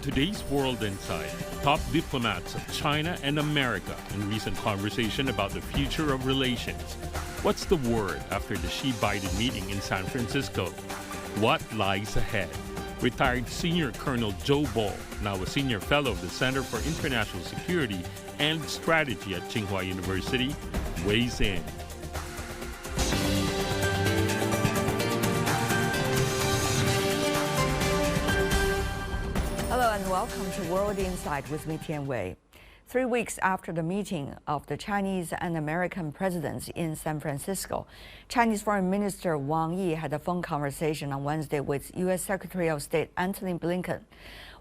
today's World Insight, top diplomats of China and America in recent conversation about the future of relations. What's the word after the Xi-Biden meeting in San Francisco? What lies ahead? Retired Senior Colonel Zhou Bo, now a senior fellow of the Center for International Security and Strategy at Tsinghua University, weighs in. Hello and welcome to World Insight with me, Tian. 3 weeks after the meeting of the Chinese and American presidents in San Francisco, Chinese Foreign Minister Wang Yi had a phone conversation on Wednesday with U.S. Secretary of State Antony Blinken.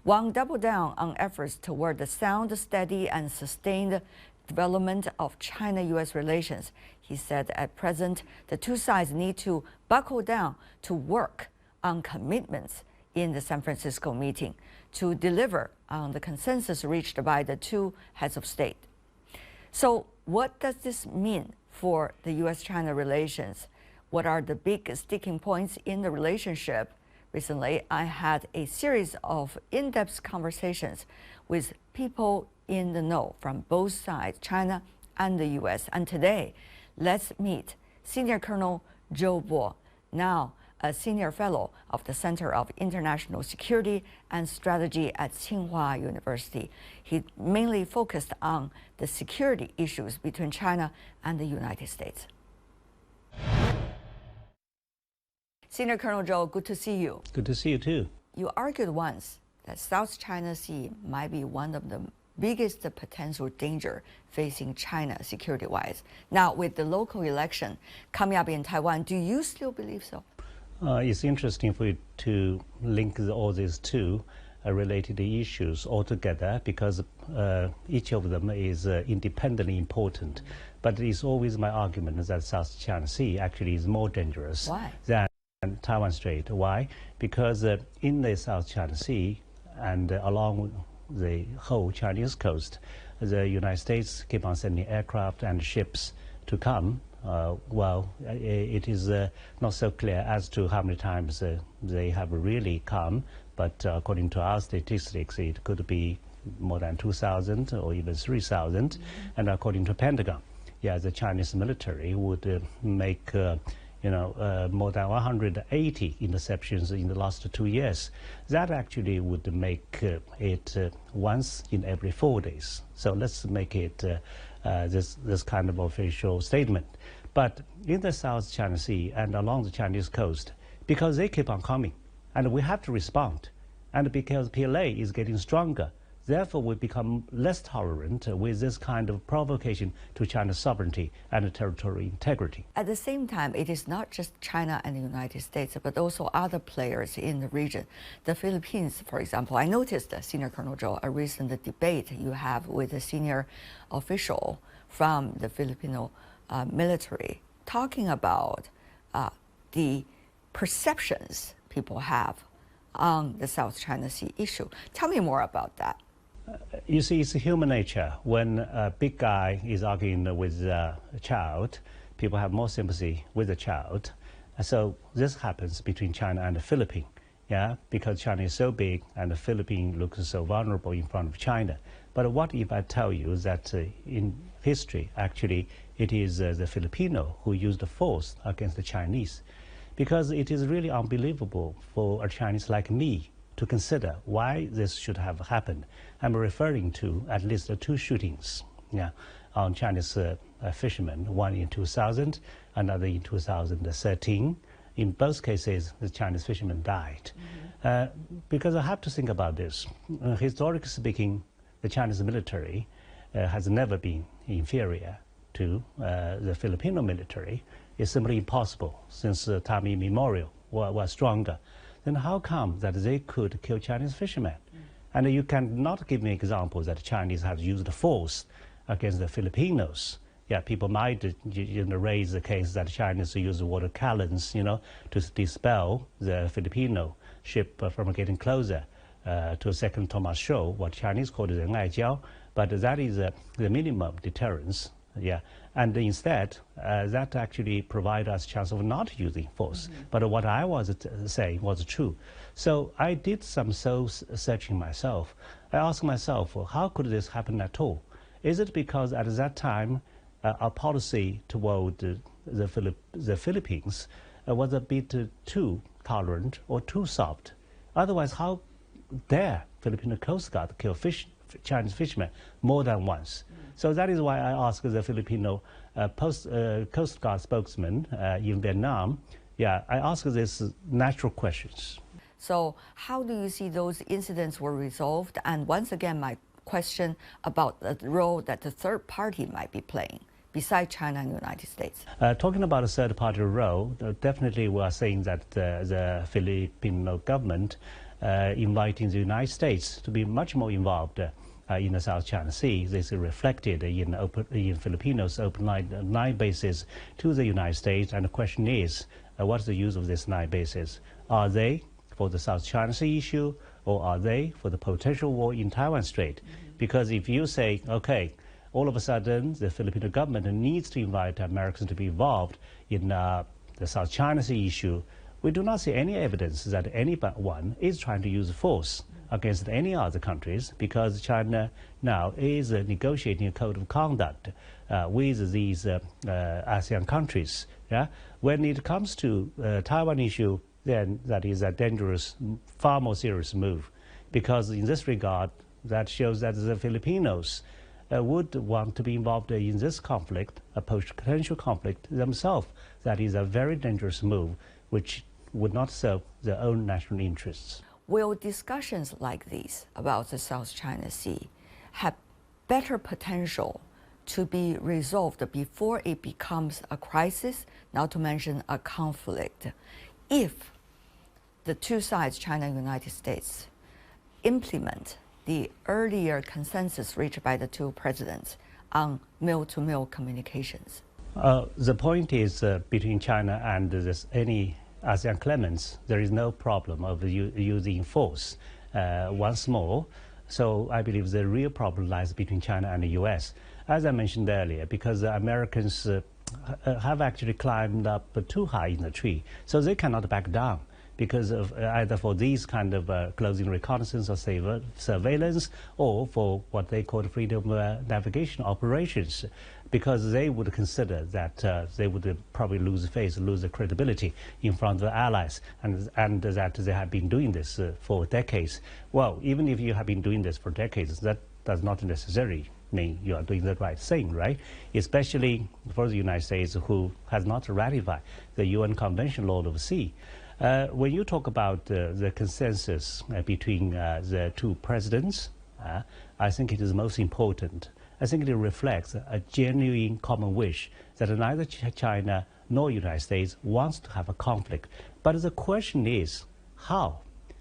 Wang doubled down on efforts toward the sound, steady, and sustained development of China-U.S. relations. He said at present, the two sides need to buckle down to work on commitments in the San Francisco meeting to deliver on the consensus reached by the two heads of state. So what does this mean for the U.S.-China relations? What are the big sticking points in the relationship? Recently, I had a series of in-depth conversations with people in the know from both sides, China and the U.S. And today, let's meet Senior Colonel Zhou Bo, now a senior fellow of the Center of International Security and Strategy at Tsinghua University. He mainly focused on the security issues between China and the United States. Senior Colonel Zhou, good to see you. Good to see you too. You argued once that South China Sea might be one of the biggest potential danger facing China security-wise. Now, with the local election coming up in Taiwan, do you still believe so? It's interesting for you to link all these two related issues all together because each of them is independently important. But it's always my argument that South China Sea actually is more dangerous than Taiwan Strait. Why? Because in the South China Sea and along the whole Chinese coast, the United States keep on sending aircraft and ships to come. It is not so clear as to how many times they have really come, but according to our statistics, it could be more than 2,000 or even 3,000. And according to Pentagon, the Chinese military would make more than 180 interceptions in the last 2 years. That actually would make it once in every 4 days. So let's make it this kind of official statement. But in the South China Sea and along the Chinese coast, because they keep on coming, and we have to respond, and because PLA is getting stronger, therefore we become less tolerant with this kind of provocation to China's sovereignty and territorial integrity. At the same time, it is not just China and the United States, but also other players in the region. The Philippines, for example, I noticed, Senior Colonel Zhou, a recent debate you have with a senior official from the Filipino military, talking about the perceptions people have on the South China Sea issue. Tell me more about that. You see, it's human nature. When a big guy is arguing with a child, people have more sympathy with the child. So this happens between China and the Philippines, because China is so big and the Philippines looks so vulnerable in front of China. But what if I tell you that in history, actually, it is the Filipino who used the force against the Chinese? Because it is really unbelievable for a Chinese like me to consider why this should have happened. I'm referring to at least 2 shootings on Chinese fishermen, one in 2000, another in 2013. In both cases, the Chinese fishermen died. Because I have to think about this. Historically speaking, the Chinese military has never been inferior to the Filipino military. It's simply impossible since time immemorial was stronger. Then how come that they could kill Chinese fishermen? And you cannot give me examples that the Chinese have used force against the Filipinos. People might raise the case that Chinese use water cannons, to dispel the Filipino ship from getting closer to a second Thomas Shoal, what Chinese call the 仁爱礁. But that is the minimum deterrence Yeah, and instead, that actually provides us a chance of not using force. But what I was saying was true. So I did some soul searching myself. I asked myself, well, how could this happen at all? Is it because at that time, our policy toward the Philippines was a bit too tolerant or too soft? Otherwise, how dare Filipino Coast Guard kill Chinese fishermen more than once? So that is why I asked the Filipino Coast Guard spokesman in Vietnam, I asked these natural questions. So how do you see those incidents were resolved? And once again, my question about the role that the third party might be playing besides China and the United States. Talking about a third party role, definitely we are saying that the Filipino government inviting the United States to be much more involved in the South China Sea. This is reflected in Filipinos' open line bases to the United States. And the question is, what's the use of these 9 bases? Are they for the South China Sea issue, or are they for the potential war in Taiwan Strait? Because if you say, okay, all of a sudden the Filipino government needs to invite Americans to be involved in the South China Sea issue, we do not see any evidence that anyone is trying to use force against any other countries, because China now is negotiating a code of conduct with these ASEAN countries. Yeah? When it comes to Taiwan issue, then that is a dangerous, far more serious move, because in this regard, that shows that the Filipinos would want to be involved in this conflict, a potential conflict themselves. That is a very dangerous move, which would not serve their own national interests. Will discussions like these about the South China Sea have better potential to be resolved before it becomes a crisis, not to mention a conflict, if the two sides, China and the United States, implement the earlier consensus reached by the two presidents on mill-to-mill communications? The point is, between China and any ASEAN claimants, there is no problem of using force once more. So I believe the real problem lies between China and the U.S. As I mentioned earlier, because the Americans have actually climbed up too high in the tree, so they cannot back down because of either for these kind of closing reconnaissance or surveillance, or for what they call freedom navigation operations, because they would consider that they would probably lose face, lose the credibility in front of the allies, and that they have been doing this for decades. Well, even if you have been doing this for decades, that does not necessarily mean you are doing the right thing, right? Especially for the United States, who has not ratified the UN Convention Law of the Sea. When you talk about the consensus between the two presidents, I think it is most important. I think it reflects a genuine common wish that neither China nor the United States wants to have a conflict. But the question is, how?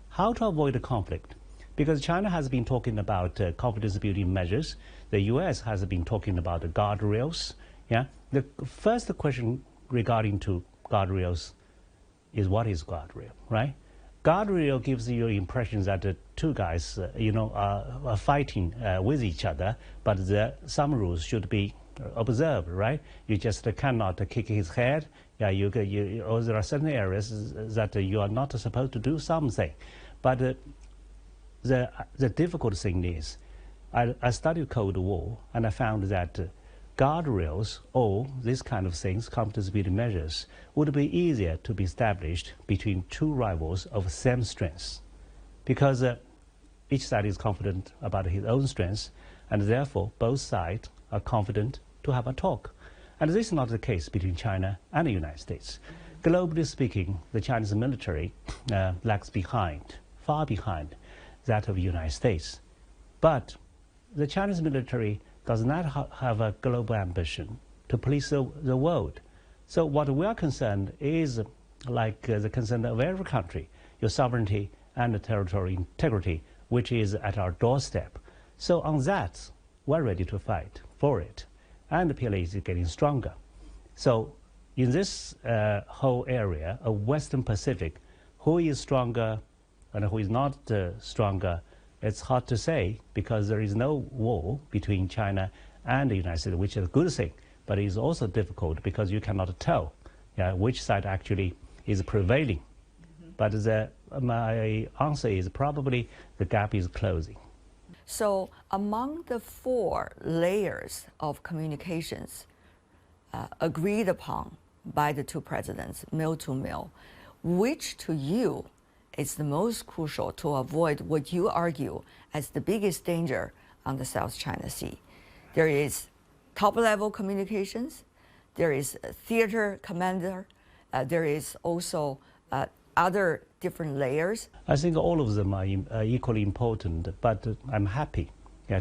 How to avoid a conflict? Because China has been talking about confidence-building measures. The U.S. has been talking about the guardrails. Yeah? The first question regarding to guardrails is, what is guardrail, right? Guardrail gives you the impression that the two guys, are fighting with each other, but some rules should be observed, right? You just cannot kick his head. Yeah, or there are certain areas that you are not supposed to do something. But the difficult thing is, I studied Cold War, and I found that guardrails or these kind of things, confidence-building measures, would be easier to be established between two rivals of same strengths, because each side is confident about his own strengths, and therefore both sides are confident to have a talk. And this is not the case between China and the United States. Globally speaking, the Chinese military lags behind, far behind that of the United States. But the Chinese military does not have a global ambition to police the world. So what we are concerned is like the concern of every country, your sovereignty and the territorial integrity, which is at our doorstep. So on that, we're ready to fight for it. And the PLA is getting stronger. So in this whole area of Western Pacific, who is stronger and who is not stronger, it's hard to say, because there is no war between China and the United States, which is a good thing. But it's also difficult because you cannot tell which side actually is prevailing. But my answer is probably the gap is closing. So among the 4 layers of communications agreed upon by the 2 presidents, mill to mill, which to you is the most crucial to avoid what you argue as the biggest danger on the South China Sea? There is top-level communications, there is a theater commander, there is also other different layers. I think all of them are equally important, but I'm happy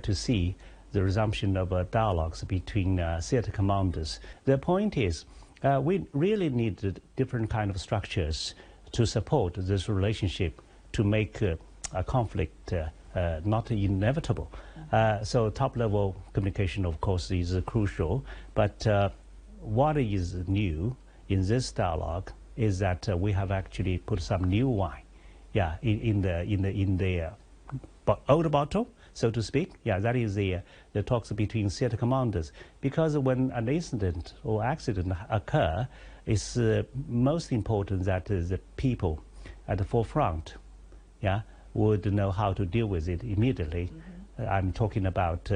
to see the resumption of dialogues between theater commanders. The point is, we really need different kind of structures to support this relationship to make a conflict not inevitable. So top-level communication, of course, is crucial, but what is new in this dialogue is that we have actually put some new wine, in the old bottle, so to speak. That is the talks between theater commanders. Because when an incident or accident occur, it's most important that the people at the forefront, would know how to deal with it immediately. I'm talking about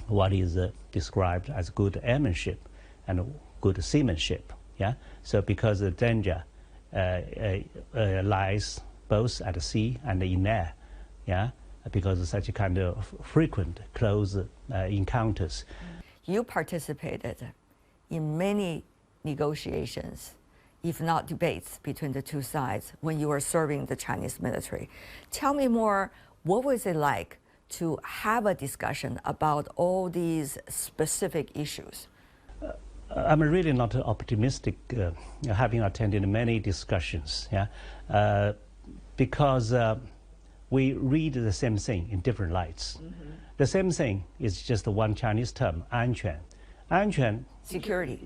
what is described as good airmanship and good seamanship. So because the danger lies both at sea and in air, because of such a kind of frequent close encounters. You participated in many negotiations, if not debates, between the 2 sides when you were serving the Chinese military. Tell me more, what was it like to have a discussion about all these specific issues? I'm really not optimistic having attended many discussions, because we read the same thing in different lights. The same thing is just one Chinese term, 安全. 安全, security.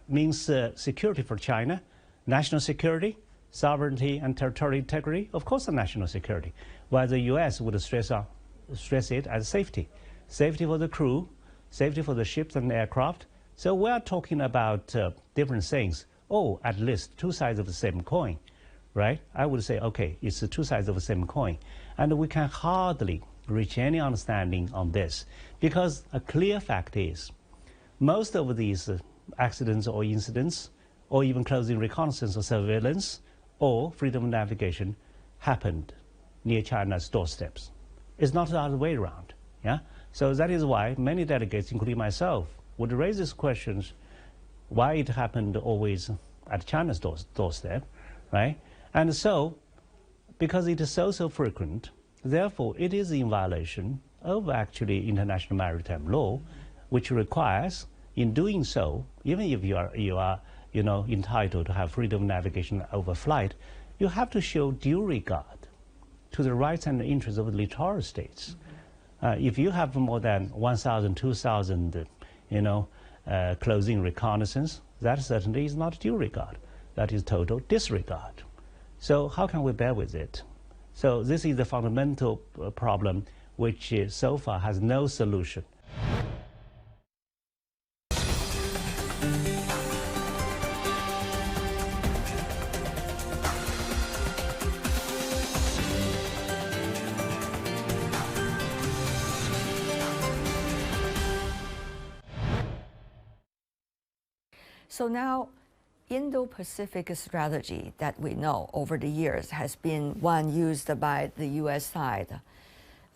Means security for China, national security, sovereignty and territorial integrity, of course, the national security. While the U.S. would stress it as safety. Safety for the crew, safety for the ships and aircraft. So we are talking about different things, at least 2 sides of the same coin, right? I would say, okay, it's the 2 sides of the same coin. And we can hardly reach any understanding on this, because a clear fact is, most of these accidents or incidents, or even closing reconnaissance or surveillance, or freedom of navigation, happened near China's doorsteps. It's not the other way around, So that is why many delegates, including myself, would raise these questions, why it happened always at China's doorstep, right? And so, because it is so frequent, therefore it is in violation of actually international maritime law, which requires, in doing so, even if you are entitled to have freedom of navigation over flight, you have to show due regard to the rights and interests of the littoral states. If you have more than 1,000, 2,000, closing reconnaissance, that certainly is not due regard. That is total disregard. So how can we bear with it? So this is the fundamental problem which so far has no solution. So now, Indo-Pacific strategy that we know over the years has been one used by the U.S. side.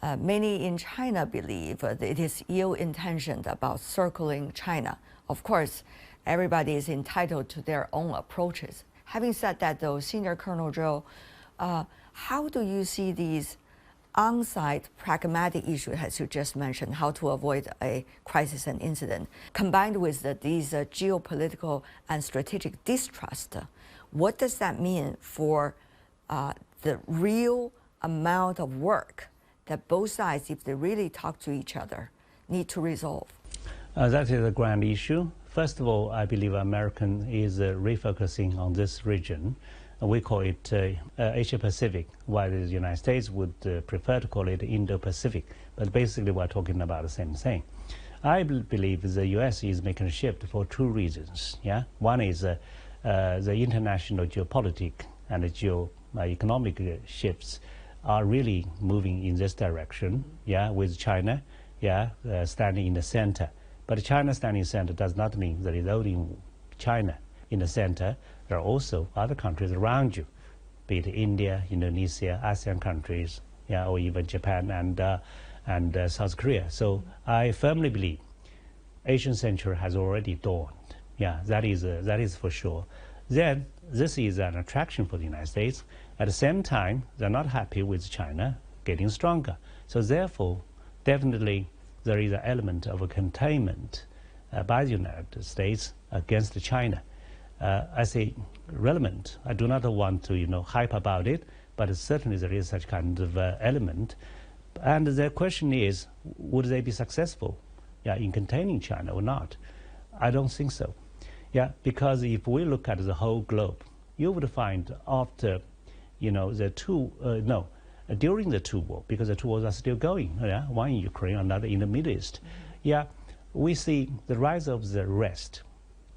Many in China believe that it is ill-intentioned about circling China. Of course, everybody is entitled to their own approaches. Having said that, though, Senior Colonel Zhou, how do you see these on-site pragmatic issues, as you just mentioned, how to avoid a crisis and incident, combined with these geopolitical and strategic distrust? What does that mean for the real amount of work that both sides, if they really talk to each other, need to resolve? That is a grand issue. First of all, I believe American is refocusing on this region. We call it Asia-Pacific, while the United States would prefer to call it Indo-Pacific. But basically, we're talking about the same thing. I believe the U.S. is making a shift for two reasons. Yeah, one is the international geopolitics and the economic shifts are really moving in this direction. Yeah, with China, standing in the center. But China standing in the center does not mean there is only China in the center. There are also other countries around you, be it India, Indonesia, ASEAN countries, or even Japan and South Korea. So I firmly believe Asian century has already dawned. Yeah, that is for sure. Then this is an attraction for the United States. At the same time, they're not happy with China getting stronger. So therefore, definitely there is an element of a containment by the United States against China. I say relevant. I do not want to hype about it, but certainly there is such kind of element. And the question is, would they be successful in containing China or not? I don't think so. Because if we look at the whole globe, you would find after during the two wars, because the two wars are still going, one in Ukraine, another in the Middle East, we see the rise of the rest,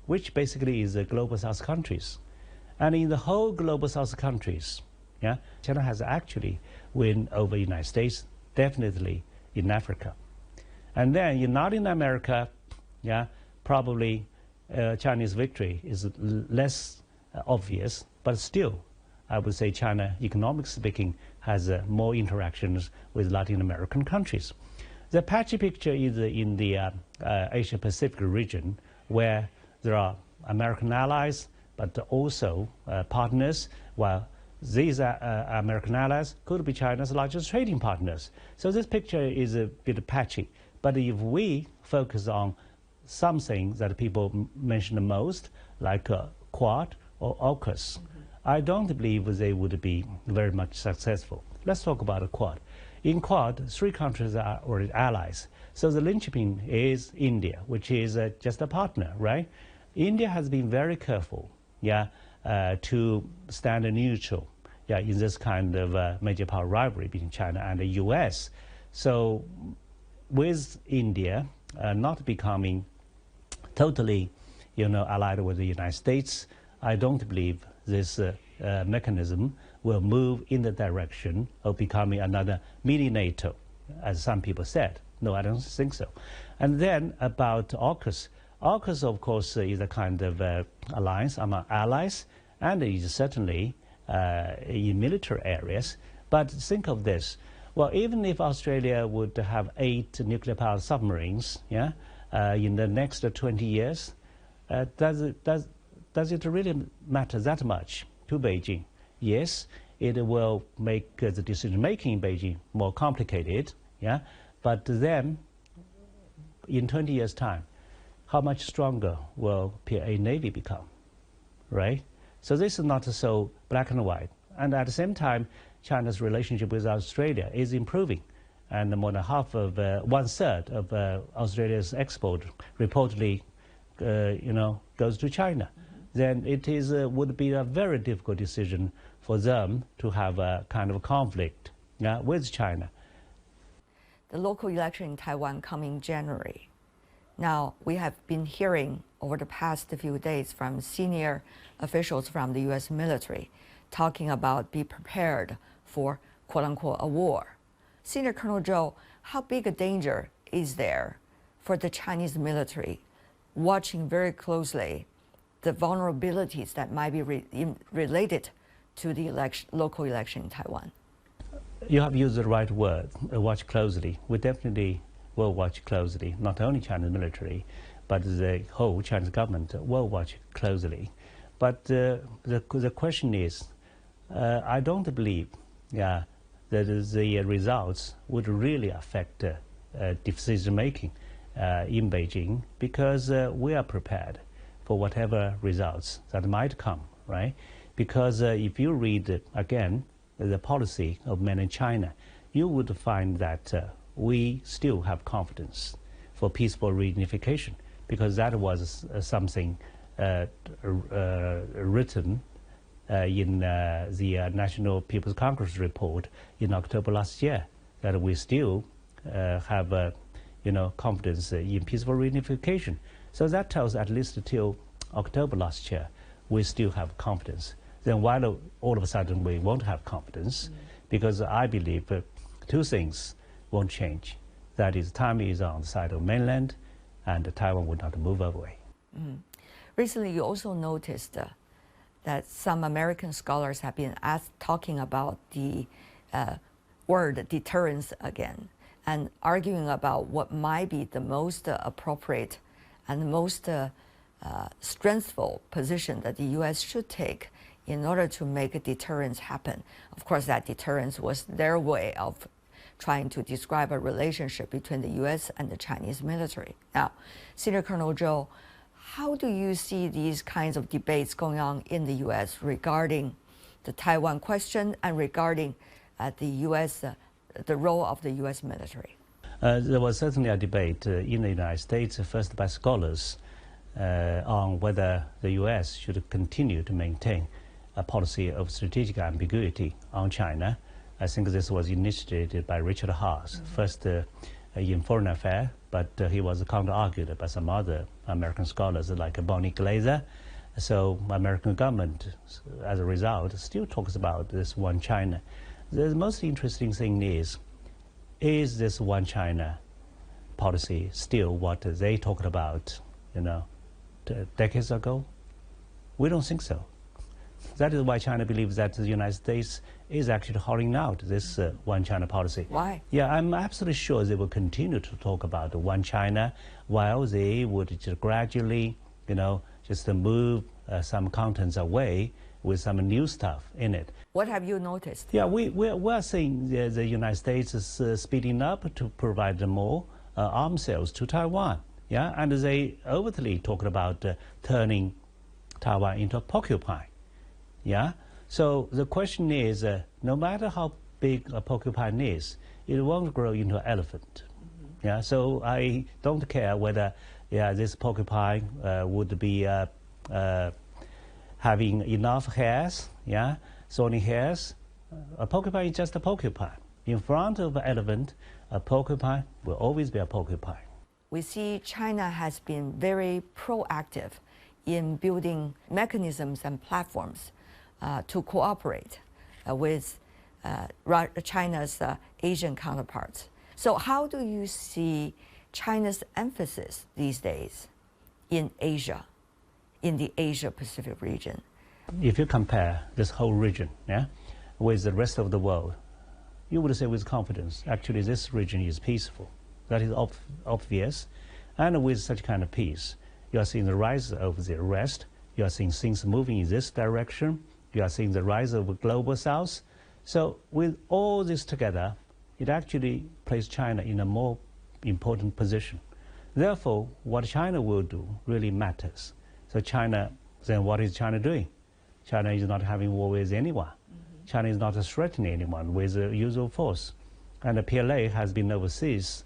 which basically is the global South countries. And in the whole global South countries, China has actually won over the United States, definitely in Africa. And then not in America, probably Chinese victory is less obvious, but still, I would say China, economically speaking, has more interactions with Latin American countries. The patchy picture is in the Asia-Pacific region, where there are American allies, but also partners, while these American allies could be China's largest trading partners. So this picture is a bit patchy. But if we focus on something that people mention the most, like Quad or AUKUS, I don't believe they would be very much successful. Let's talk about a Quad. In Quad, 3 countries are already allies. So the linchpin is India, which is just a partner, right? India has been very careful, to stand neutral, in this kind of major power rivalry between China and the U.S. So with India not becoming totally, allied with the United States, I don't believe this mechanism will move in the direction of becoming another mini NATO, as some people said. No, I don't think so. And then about AUKUS. AUKUS, of course, is a kind of alliance among allies, and is certainly in military areas. But think of this. Well, even if Australia would have 8 nuclear-powered submarines, in the next 20 years, does it really matter that much to Beijing? Yes, it will make the decision-making in Beijing more complicated, but then, in 20 years' time, how much stronger will PA Navy become, right? So this is not so black and white. And at the same time, China's relationship with Australia is improving. And more than one-third of Australia's export reportedly, goes to China. Then it would be a very difficult decision for them to have a kind of conflict with China. The local election in Taiwan coming January. Now, we have been hearing over the past few days from senior officials from the U.S. military talking about be prepared for, quote-unquote, a war. Senior Colonel Zhou, how big a danger is there for the Chinese military watching very closely the vulnerabilities that might be related to the local election in Taiwan? You have used the right word, watch closely. We definitely will watch closely, not only Chinese military, but the whole Chinese government will watch closely. But the question is, I don't believe that the results would really affect decision-making in Beijing, because we are prepared for whatever results that might come, right? Because if you read, again, the policy of mainland China, you would find that we still have confidence for peaceful reunification, because that was something written in the National People's Congress report in October last year, that we still have confidence in peaceful reunification. So that tells at least till October last year, we still have confidence. Then why all of a sudden we won't have confidence? Because I believe two things won't change. That is, time is on the side of mainland, and Taiwan would not move away. Recently, you also noticed that some American scholars have been talking about the word deterrence again, and arguing about what might be the most appropriate and the most strengthful position that the U.S. should take in order to make a deterrence happen. Of course, that deterrence was their way of trying to describe a relationship between the U.S. and the Chinese military. Now, Senior Colonel Zhou, how do you see these kinds of debates going on in the U.S. regarding the Taiwan question and regarding the U.S., the role of the U.S. military? There was certainly a debate in the United States, first by scholars, on whether the U.S. should continue to maintain a policy of strategic ambiguity on China. I think this was initiated by Richard Haass, first in Foreign Affairs, but he was counter-argued by some other American scholars like Bonnie Glaser. So American government, as a result, still talks about this one China. The most interesting thing is this one China policy still what they talked about, decades ago? We don't think so. That is why China believes that the United States is actually hollowing out this one China policy. Why? Yeah, I'm absolutely sure they will continue to talk about one China while they would just gradually, just move some contents away with some new stuff in it. What have you noticed? Yeah, we're seeing the United States is speeding up to provide more arms sales to Taiwan. Yeah, and they overtly talked about turning Taiwan into a porcupine. Yeah, so the question is, no matter how big a porcupine is, it won't grow into an elephant. Yeah, so I don't care whether this porcupine would be having enough hairs, thorny hairs. A porcupine is just a porcupine. In front of an elephant, a porcupine will always be a porcupine. We see China has been very proactive in building mechanisms and platforms to cooperate with China's Asian counterparts. So how do you see China's emphasis these days in Asia, in the Asia-Pacific region? If you compare this whole region with the rest of the world, you would say with confidence, actually this region is peaceful. That is obvious. And with such kind of peace, you are seeing the rise of the West, you are seeing things moving in this direction, you are seeing the rise of the global South. So with all this together, it actually places China in a more important position. Therefore, what China will do really matters. So China, then what is China doing? China is not having war with anyone. China is not threatening anyone with the use of force. And the PLA has been overseas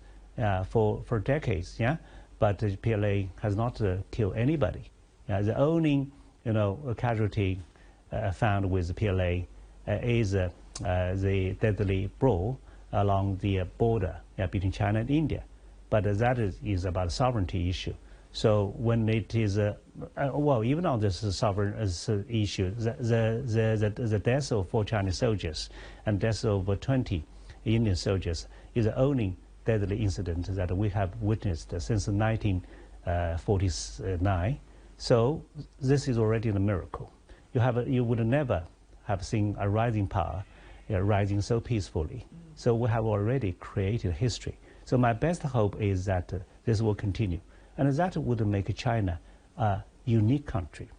for decades, but the PLA has not killed anybody. The only casualty found with the PLA is the deadly brawl along the border between China and India. But that is about a sovereignty issue. So when it is, even on this sovereign issue, the death of 4 Chinese soldiers and death of 20 Indian soldiers is the only deadly incident that we have witnessed since 1949. So this is already a miracle. You would never have seen a rising power rising so peacefully. So we have already created history. So my best hope is that this will continue. And that would make China a unique country.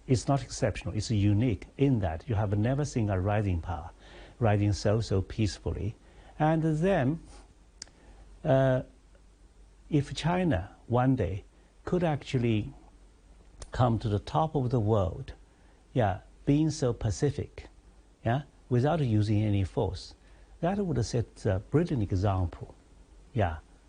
It's not exceptional, it's unique in that you have never seen a rising power rising so peacefully. And then, if China one day could actually come to the top of the world, being so pacific, without using any force, that would set a brilliant example,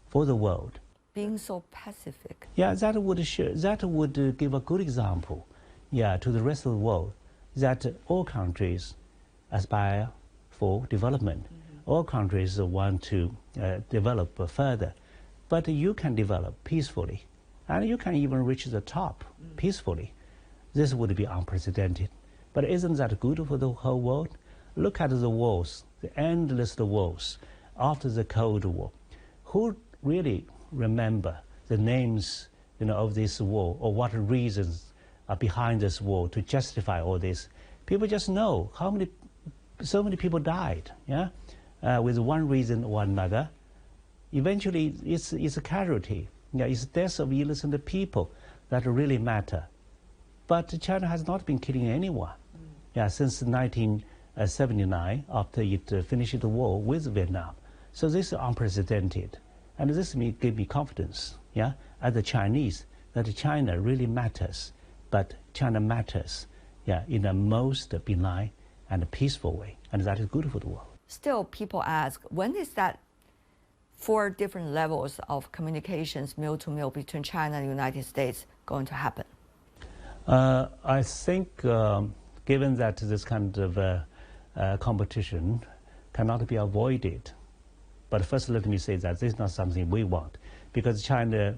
for the world. Being so pacific. That would give a good example, to the rest of the world, that all countries aspire for development. All countries want to develop further, but you can develop peacefully, and you can even reach the top peacefully. This would be unprecedented. But isn't that good for the whole world? Look at the wars, the endless wars after the Cold War. Who really remember the names, of this war, or what reasons are behind this war to justify all this? People just know so many people died, with one reason or another. Eventually, it's a casualty. It's deaths of innocent people that really matter. But China has not been killing anyone since 1979, after it finished the war with Vietnam. So this is unprecedented. And this gave me confidence, as a Chinese, that China really matters. But China matters, in the most benign and peaceful way. And that is good for the world. Still, people ask, when is that 4 different levels of communications, meal-to-meal, between China and the United States going to happen? I think, given that this kind of competition cannot be avoided, but first let me say that this is not something we want, because China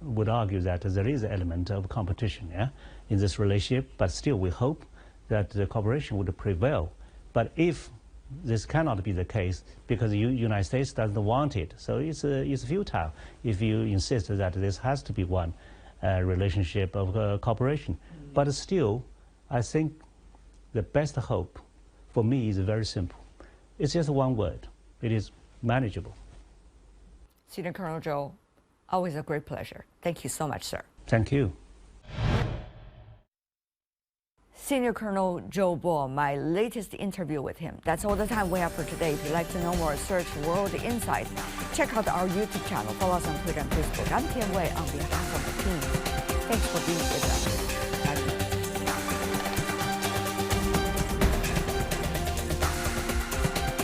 would argue that there is an element of competition in this relationship, but still we hope that the cooperation would prevail. But if this cannot be the case, because the United States doesn't want it, so it's futile if you insist that this has to be one relationship of cooperation. But still, I think the best hope for me is very simple. It's just one word. It is manageable. Senior Colonel Zhou, always a great pleasure. Thank you so much, sir. Thank you. Senior Colonel Zhou Bo, my latest interview with him. That's all the time we have for today. If you'd like to know more, search World Insight. Check out our YouTube channel. Follow us on Twitter and Facebook. I'm Tian on behalf of the team. Thanks for being with us.